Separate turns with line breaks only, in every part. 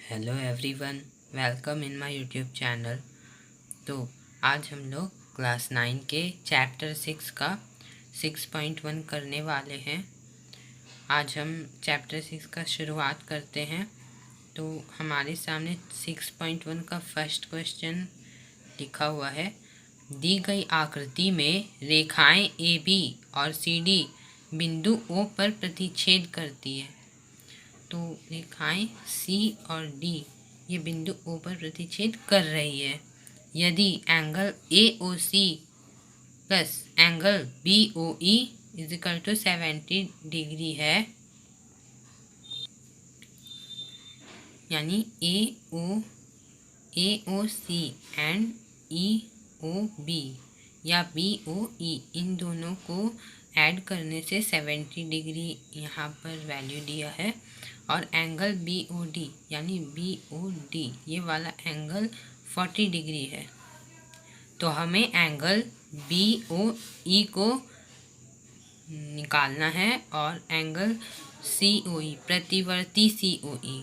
Hello everyone, welcome in my YouTube channel. तो आज हम लोग क्लास 9 के चैप्टर 6 का 6.1 करने वाले हैं। आज हम चैप्टर 6 का शुरुआत करते हैं। तो हमारे सामने 6.1 का फर्स्ट क्वेश्चन लिखा हुआ है। दी गई आकृति में रेखाएं AB और CD बिंदु O पर प्रतिच्छेद करती है। तो रेखाएं C और D ये बिंदु O पर प्रतिच्छेद कर रही है। यदि angle AOC plus angle BOE is equal to 70 degree है, यानी AOC एंड EOB या BOE इन दोनों को ऐड करने से 70 डिग्री यहाँ पर वैल्यू दिया है। और एंगल BOD यानी BOD ये वाला एंगल 40 डिग्री है। तो हमें एंगल BOE को निकालना है और एंगल COE प्रतिवर्ती COE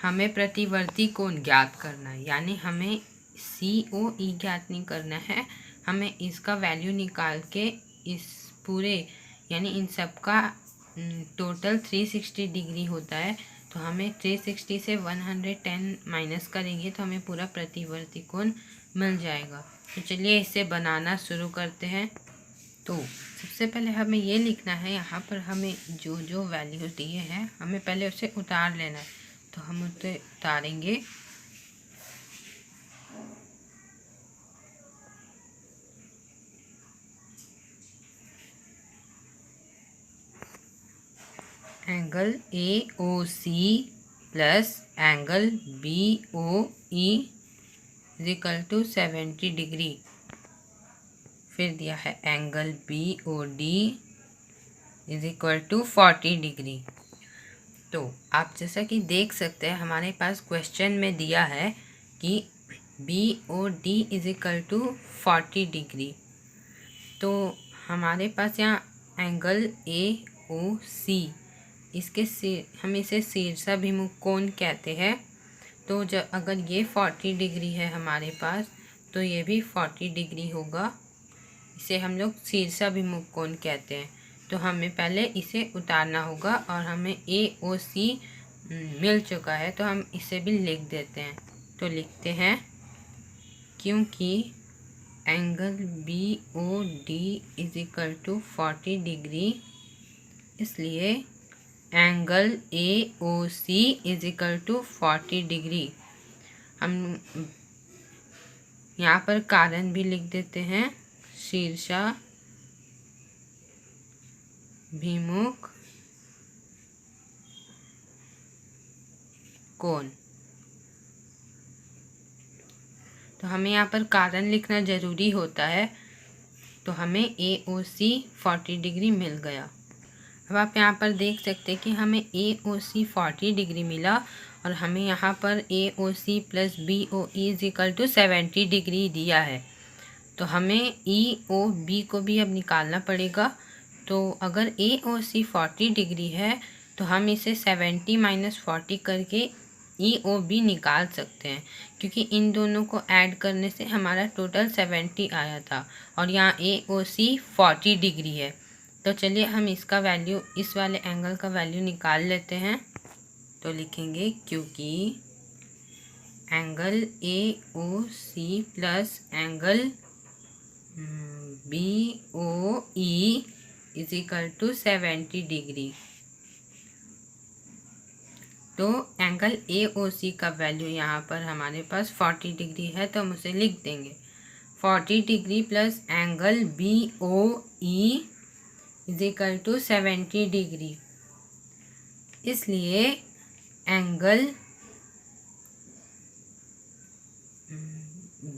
हमें प्रतिवर्ती कोण ज्ञात करना है, यानी हमें COE ज्ञात नहीं करना है। हमें इसका वैल्यू निकाल के इस पूरे यानी इन सब का टोटल 360 डिग्री होता है। तो हमें 360 से 110 माइनस करेंगे तो हमें पूरा प्रतिवर्ती कोण मिल जाएगा। तो चलिए इसे बनाना शुरू करते हैं। तो सबसे पहले हमें ये लिखना है, यहाँ पर हमें जो जो वैल्यू दिए हैं हमें पहले उसे उतार लेना है। तो हम उसे उतारेंगे। Angle AOC plus angle BOE is equal to 70 degree. फिर दिया है angle BOD is equal to 40 degree. तो आप जैसा कि देख सकते हैं हमारे पास क्वेश्चन में दिया है कि BOD is equal to 40 degree. तो हमारे पास यहाँ एंगल AOC इसके हम इसे शीर्षाभिमुख कोण कहते हैं। तो जब अगर ये 40 डिग्री है हमारे पास तो ये भी 40 डिग्री होगा। इसे हम लोग शीर्षाभिमुख कोण कहते हैं। तो हमें पहले इसे उतारना होगा और हमें AOC मिल चुका है तो हम इसे भी लिख देते हैं। तो लिखते हैं क्योंकि angle BOD is equal to 40 degree इसलिए angle AOC is equal to 40 degree. हम यहाँ पर कारण भी लिख देते हैं, शीर्षाभिमुख कोण। तो हमें यहाँ पर कारण लिखना ज़रूरी होता है। तो हमें AOC 40 डिग्री मिल गया। अब आप यहाँ पर देख सकते हैं कि हमें AOC 40 डिग्री मिला और हमें यहाँ पर AOC plus BOE is equal to 70 degree दिया है। तो हमें EOB को भी अब निकालना पड़ेगा। तो अगर AOC 40 डिग्री है तो हम इसे 70 माइनस 40 करके EOB निकाल सकते हैं, क्योंकि इन दोनों को ऐड करने से हमारा टोटल 70 आया था और यहाँ AOC 40 डिग्री है। तो चलिए हम इसका वैल्यू इस वाले एंगल का वैल्यू निकाल लेते हैं। तो लिखेंगे क्योंकि angle AOC plus angle BOE is equal to 70 degree. तो एंगल AOC का वैल्यू यहाँ पर हमारे पास 40 डिग्री है तो हम उसे लिख देंगे 40 degree plus angle BOE is equal to 70 degree. इसलिए angle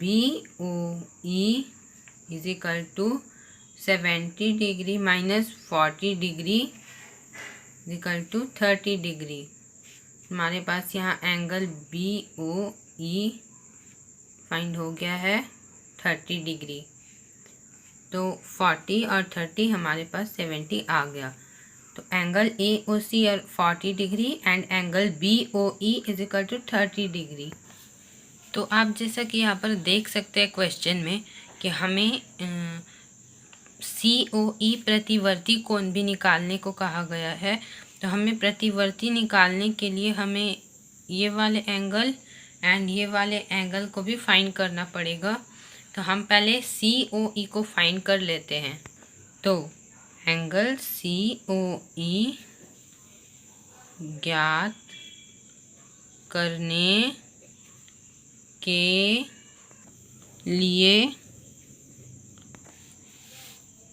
BOE is equal to 70 degree minus 40 degree is equal to 30 degree. हमारे पास यहाँ एंगल BOE फाइंड हो गया है 30 डिग्री। तो 40 और 30 हमारे पास 70 आ गया। तो एंगल AOC और 40 degree and angle BOE is equal to 30 degree. तो आप जैसा कि यहाँ पर देख सकते हैं क्वेश्चन में कि हमें COE प्रतिवर्ती कोण भी निकालने को कहा गया है। तो हमें प्रतिवर्ती निकालने के लिए हमें ये वाले एंगल एंड ये वाले एंगल को भी फाइंड करना पड़ेगा। तो हम पहले COE को फाइंड कर लेते हैं। तो एंगल COE ज्ञात करने के लिए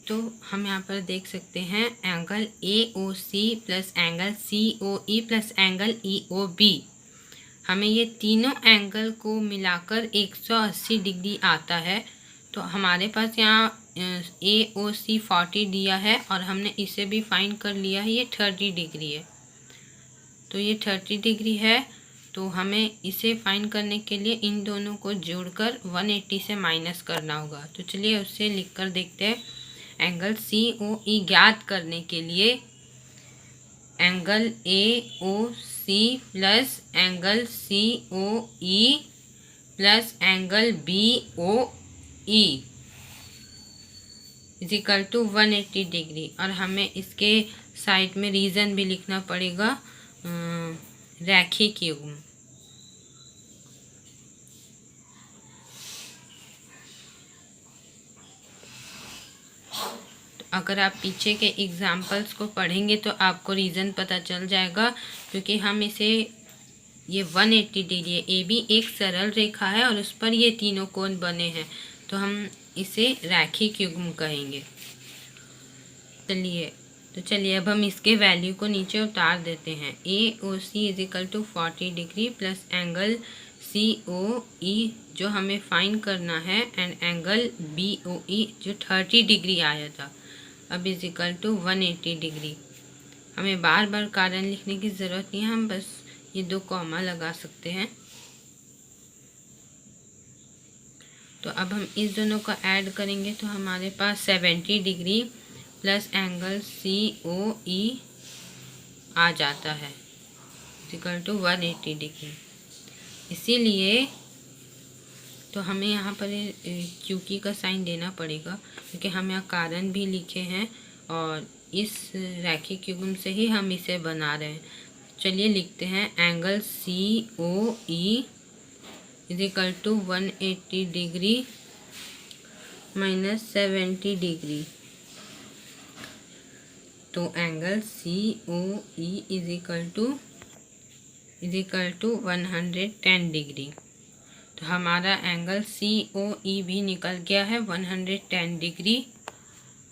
तो हम यहाँ पर देख सकते हैं angle AOC plus angle COE plus angle EOB, हमें ये तीनों एंगल को मिलाकर 180 डिग्री आता है। तो हमारे पास यहाँ AOC 40 दिया है और हमने इसे भी फाइंड कर लिया है, ये 30 डिग्री है। तो ये 30 डिग्री है, तो हमें इसे फाइंड करने के लिए इन दोनों को जोड़कर 180 से माइनस करना होगा। तो चलिए उससे लिख कर देखते हैं। एंगल COE ज्ञात करने के लिए angle AOC plus angle COE plus angle BOE is equal to 180 degree, और हमें इसके साइड में रीज़न भी लिखना पड़ेगा, रैखिक युग्म। अगर आप पीछे के एग्जाम्पल्स को पढ़ेंगे तो आपको रीज़न पता चल जाएगा, क्योंकि हम इसे ये 180 डिग्री है, AB एक सरल रेखा है और उस पर ये तीनों कोण बने हैं, तो हम इसे रैखिक युग्म कहेंगे। चलिए अब हम इसके वैल्यू को नीचे उतार देते हैं। AOC is equal to 40 degree plus angle COE जो हमें फाइंड करना है एंड एंगल BOE जो 30 डिग्री आया था, अब इज इक्वल टू 180 डिग्री। हमें बार बार कारण लिखने की ज़रूरत नहीं है, हम बस ये 2 कॉमा लगा सकते हैं। तो अब हम इस दोनों को ऐड करेंगे तो हमारे पास 70 डिग्री प्लस एंगल COE आ जाता है इक्वल टू 180 डिग्री। इसीलिए तो हमें यहाँ पर क्यूकी का साइन देना पड़ेगा, क्योंकि हम यहाँ कारण भी लिखे हैं और इस रैखिक युग्म से ही हम इसे बना रहे हैं। चलिए लिखते हैं angle COE is equal to 180 degree minus 70 degree. तो angle COE is equal to 110 degree. तो हमारा एंगल COE भी निकल गया है 110 डिग्री।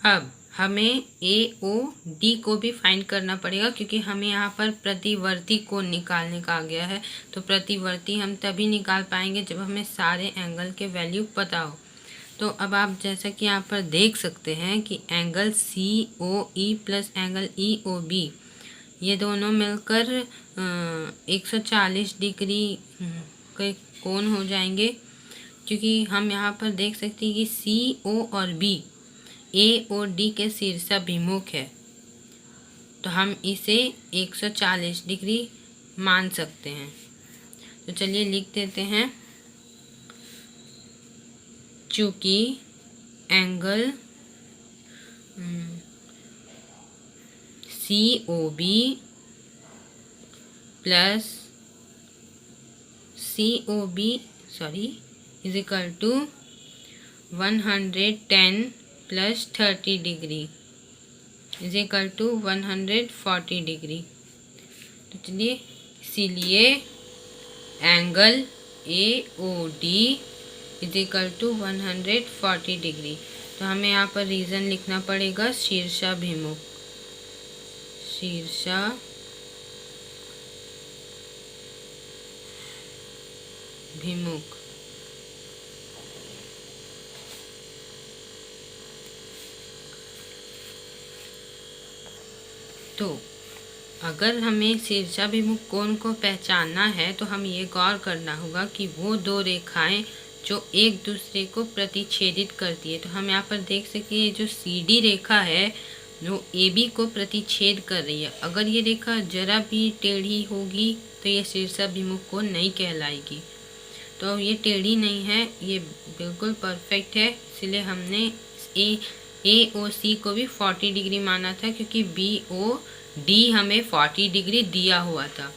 अब हमें AOD को भी फाइंड करना पड़ेगा, क्योंकि हमें यहाँ पर प्रतिवर्ती कोण निकालने का आ गया है। तो प्रतिवर्ती हम तभी निकाल पाएंगे जब हमें सारे एंगल के वैल्यू पता हो। तो अब आप जैसा कि यहाँ पर देख सकते हैं कि angle COE plus angle EOB ये दोनों मिलकर 140 डिग्री के कोण हो जाएंगे, क्योंकि हम यहाँ पर देख सकते हैं कि CO और B A और D के शीर्षाभिमुख है, तो हम इसे 140 डिग्री मान सकते हैं। तो चलिए लिख देते हैं, चूँकि angle COB plus is equal to 110 plus 30 degree is equal to 140 degree. तो चलिए इसीलिए angle AOD is equal to 140 degree. तो हमें यहाँ पर रीज़न लिखना पड़ेगा शीर्षाभिमुख। तो अगर हमें शीर्षाभिमुख कोण को पहचानना है तो हम ये गौर करना होगा कि वो 2 रेखाएं जो एक दूसरे को प्रतिच्छेदित करती है। तो हम यहाँ पर देख सकते हैं जो CD रेखा है जो ए बी को प्रतिच्छेद कर रही है। अगर ये रेखा जरा भी टेढ़ी होगी तो ये शीर्षाभिमुख कोण नहीं कहलाएगी। तो ये टेढ़ी नहीं है, ये बिल्कुल परफेक्ट है, इसलिए हमने ए ओ सी को भी 40 डिग्री माना था, क्योंकि बी ओ डी हमें 40 डिग्री दिया हुआ था।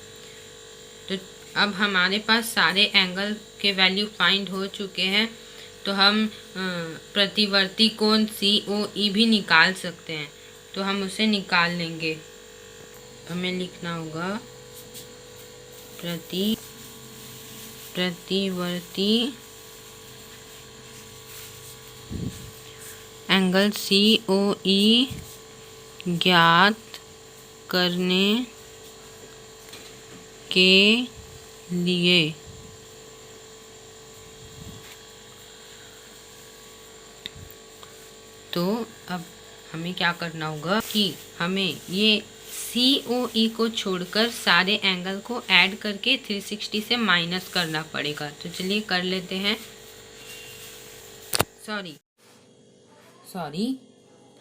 तो अब हमारे पास सारे एंगल के वैल्यू फाइंड हो चुके हैं, तो हम प्रतिवर्ती कोण सी ओ ई भी निकाल सकते हैं, तो हम उसे निकाल लेंगे। हमें लिखना होगा प्रतिवर्ती एंगल सी ओ ई ज्ञात करने के लिए तो अब हमें क्या करना होगा कि हमें ये COE को छोड़कर सारे एंगल को ऐड करके 360 से माइनस करना पड़ेगा। तो चलिए कर लेते हैं। सॉरी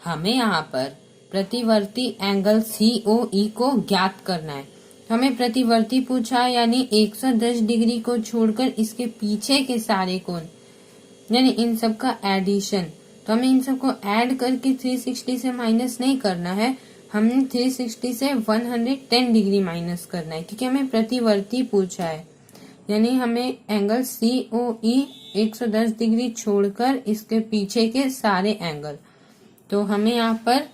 हमें यहाँ पर प्रतिवर्ती एंगल COE को ज्ञात करना है। हमें प्रतिवर्ती पूछा, यानी 110 डिग्री को छोड़कर इसके पीछे के सारे कोण, यानी इन सब का एडिशन। तो हमें इन सबको ऐड करके 360 से माइनस नहीं करना है, हमने 360 से 110 डिग्री माइनस करना है, क्योंकि हमें प्रतिवर्ती पूछा है। यानी हमें एंगल COE 110 डिग्री छोड़कर इसके पीछे के सारे एंगल, तो हमें यहाँ पर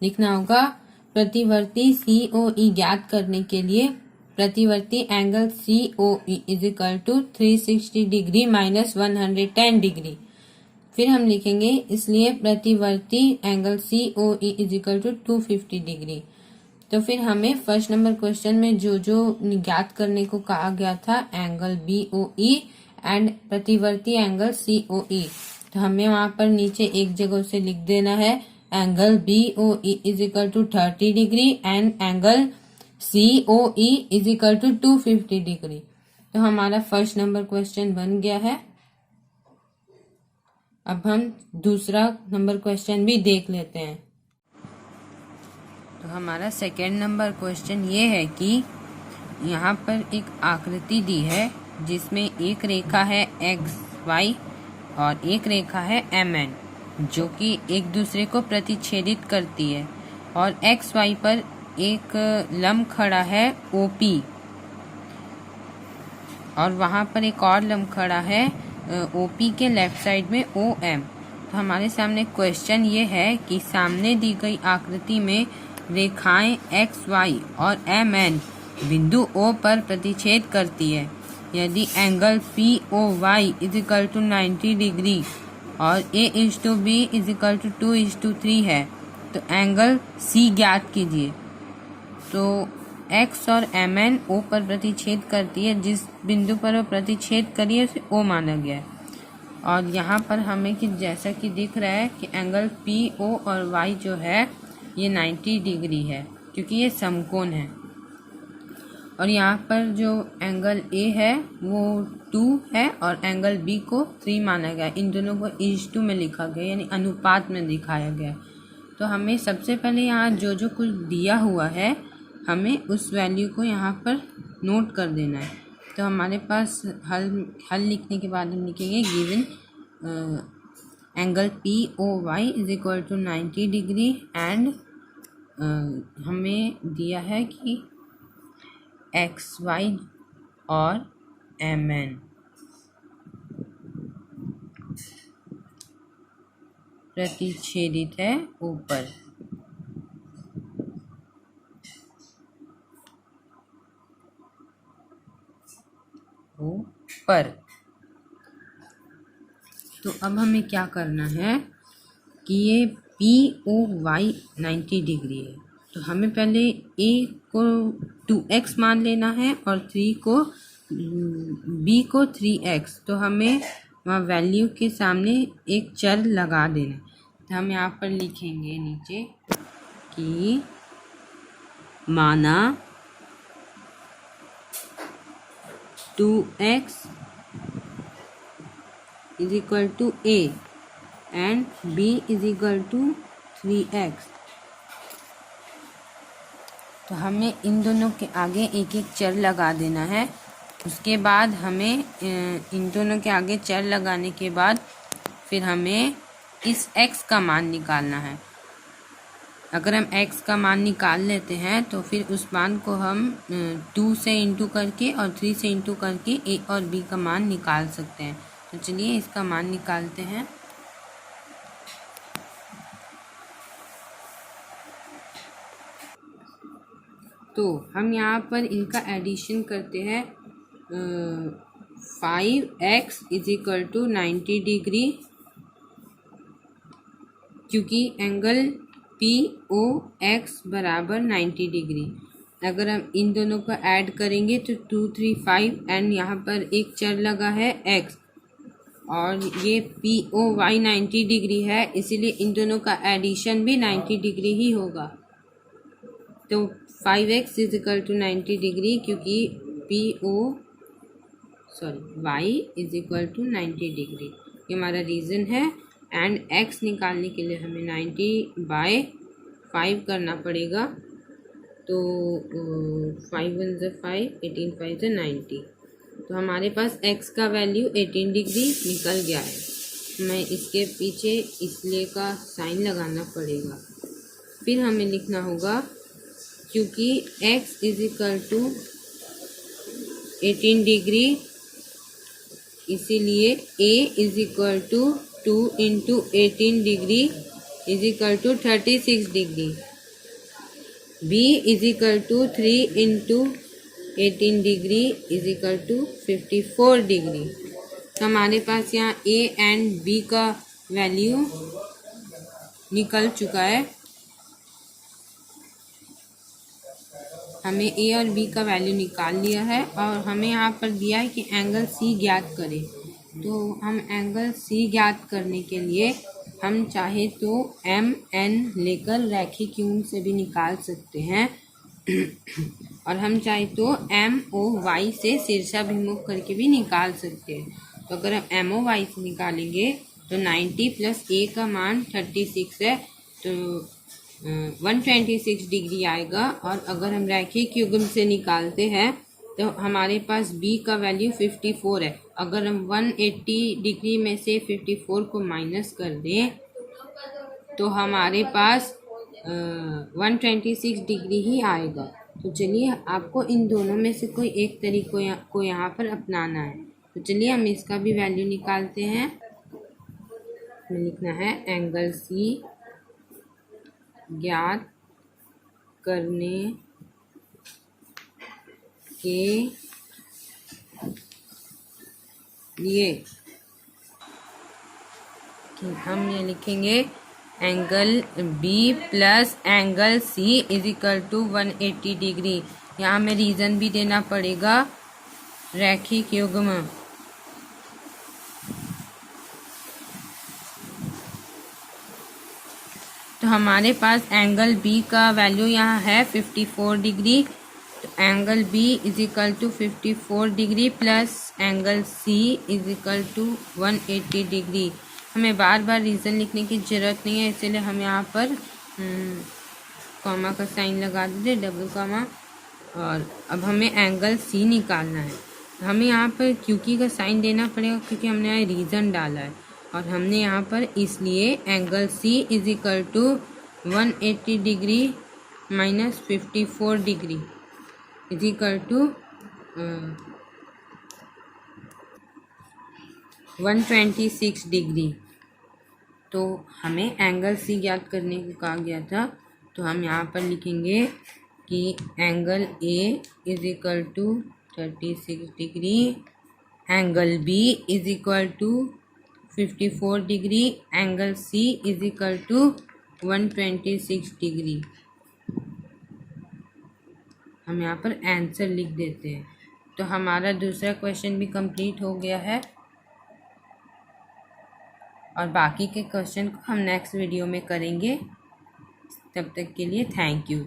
लिखना होगा प्रतिवर्ती COE ज्ञात करने के लिए प्रतिवर्ती angle COE is equal to 360 degree minus 110 degree. फिर हम लिखेंगे इसलिए प्रतिवर्ती angle COE is equal to 250 degree. तो फिर हमें फर्स्ट नंबर क्वेश्चन में जो ज्ञात करने को कहा गया था, एंगल BOE एंड प्रतिवर्ती एंगल COE, तो हमें वहां पर नीचे एक जगह से लिख देना है angle BOE is equal to 30 degree and angle COE is equal to 250 degree. तो हमारा फर्स्ट नंबर क्वेश्चन बन गया है। अब हम दूसरा नंबर क्वेश्चन भी देख लेते हैं। तो हमारा सेकेंड नंबर क्वेश्चन ये है कि यहाँ पर एक आकृति दी है जिसमें एक रेखा है XY और एक रेखा है MN, जो कि एक दूसरे को प्रतिच्छेदित करती है, और XY पर एक लंब खड़ा है OP और वहाँ पर एक और लंब खड़ा है OP के लेफ्ट साइड में OM। तो हमारे सामने क्वेश्चन ये है कि सामने दी गई आकृति में रेखाएं XY और MN बिंदु O पर प्रतिच्छेद करती है। यदि angle POY is equal to 90 degree और A/B इज इक्वल टू 2:3 है, तो एंगल C ज्ञात कीजिए। तो X और MN O पर प्रतिच्छेद करती है, जिस बिंदु पर वो प्रतिच्छेद करी है उसे O माना गया है। और यहाँ पर हमें कि जैसा कि दिख रहा है कि एंगल PO और Y जो है ये 90 डिग्री है, क्योंकि ये समकोण है। और यहाँ पर जो एंगल A है वो 2 है और एंगल B को 3 माना गया। इन दोनों को 1:2 में लिखा गया, यानी अनुपात में दिखाया गया। तो हमें सबसे पहले यहाँ जो कुछ दिया हुआ है हमें उस वैल्यू को यहाँ पर नोट कर देना है। तो हमारे पास हल लिखने के बाद हम लिखेंगे given angle POY is equal to 90 degree and हमें दिया है कि XY और MN प्रतिच्छेदित है ऊपर। तो अब हमें क्या करना है कि ये POY 90 डिग्री है, तो हमें पहले A को 2x मान लेना है और B को 3x। तो हमें वहाँ वैल्यू के सामने एक चर लगा देना है। तो हम यहाँ पर लिखेंगे नीचे कि माना 2x is equal to A and B is equal to 3x। तो हमें इन दोनों के आगे एक एक चर लगा देना है। उसके बाद हमें इन दोनों के आगे चर लगाने के बाद फिर हमें इस x का मान निकालना है। अगर हम x का मान निकाल लेते हैं तो फिर उस मान को हम 2 से इंटू करके और 3 से इंटू करके a और b का मान निकाल सकते हैं। तो चलिए इसका मान निकालते हैं। तो हम यहाँ पर इनका एडिशन करते हैं। 5x = 90 डिग्री, क्योंकि एंगल POX बराबर 90 डिग्री। अगर हम इन दोनों को ऐड करेंगे तो 2 3 5 एंड यहाँ पर एक चर लगा है x और ये POY 90 डिग्री है, इसीलिए इन दोनों का एडिशन भी 90 डिग्री ही होगा। तो 5x = 90 डिग्री, क्योंकि y = 90 डिग्री, ये हमारा रीज़न है। एंड x निकालने के लिए हमें 90/5 करना पड़ेगा। तो 5 1 = 5, 18 5 = 90। तो हमारे पास x का वैल्यू 18 डिग्री निकल गया है। मैं इसके पीछे इसलिए का साइन लगाना पड़ेगा। फिर हमें लिखना होगा, क्योंकि x = 18 डिग्री, इसीलिए a = 2 × 18 degree = 36 degree. b = 3 × 18 degree = 54 degree. तो हमारे पास यहाँ a एंड b का वैल्यू निकल चुका है। हमें a और b का वैल्यू निकाल लिया है और हमें यहाँ पर दिया है कि एंगल c ज्ञात करें। तो हम एंगल c ज्ञात करने के लिए हम चाहे तो MN लेकर रैखिक यून से भी निकाल सकते हैं और हम चाहे तो MOY से शीर्षाभिमुख करके भी निकाल सकते हैं। तो अगर हम MOY से निकालेंगे तो 90 + a का मान 36 है, तो 126 डिग्री आएगा। और अगर हम रैखिक युग्म से निकालते हैं तो हमारे पास b का वैल्यू 54 है। अगर हम 180 डिग्री में से 54 को माइनस कर दें तो हमारे पास 126 डिग्री ही आएगा। तो चलिए आपको इन दोनों में से कोई एक तरीक़े को यहाँ पर अपनाना है। तो चलिए हम इसका भी वैल्यू निकालते हैं। हमें लिखना है एंगल C ज्ञात करने के लिए कि हम ये लिखेंगे angle B + angle C = 180 degree. यहाँ हमें रीज़न भी देना पड़ेगा, रैखिक युग्म। तो हमारे पास एंगल B का वैल्यू यहाँ है 54 डिग्री। तो angle B = 54 degree plus angle C = 180 degree. हमें बार बार रीज़न लिखने की ज़रूरत नहीं है, इसलिए हम यहाँ पर कॉमा का साइन लगा देते, डबल कॉमा। और अब हमें एंगल C निकालना है। हमें यहाँ पर क्योंकि का साइन देना पड़ेगा, क्योंकि हमने यहाँ रीज़न डाला है। और हमने यहाँ पर इसलिए angle C = 180 degree minus 54 degree = 126 degree. तो हमें एंगल C ज्ञात करने को कहा गया था। तो हम यहाँ पर लिखेंगे कि angle A = 36 degree, angle B = 54 degree, angle C = 126 degree. हम यहाँ पर आंसर लिख देते हैं। तो हमारा दूसरा क्वेश्चन भी कंप्लीट हो गया है और बाकी के क्वेश्चन को हम नेक्स्ट वीडियो में करेंगे। तब तक के लिए थैंक यू।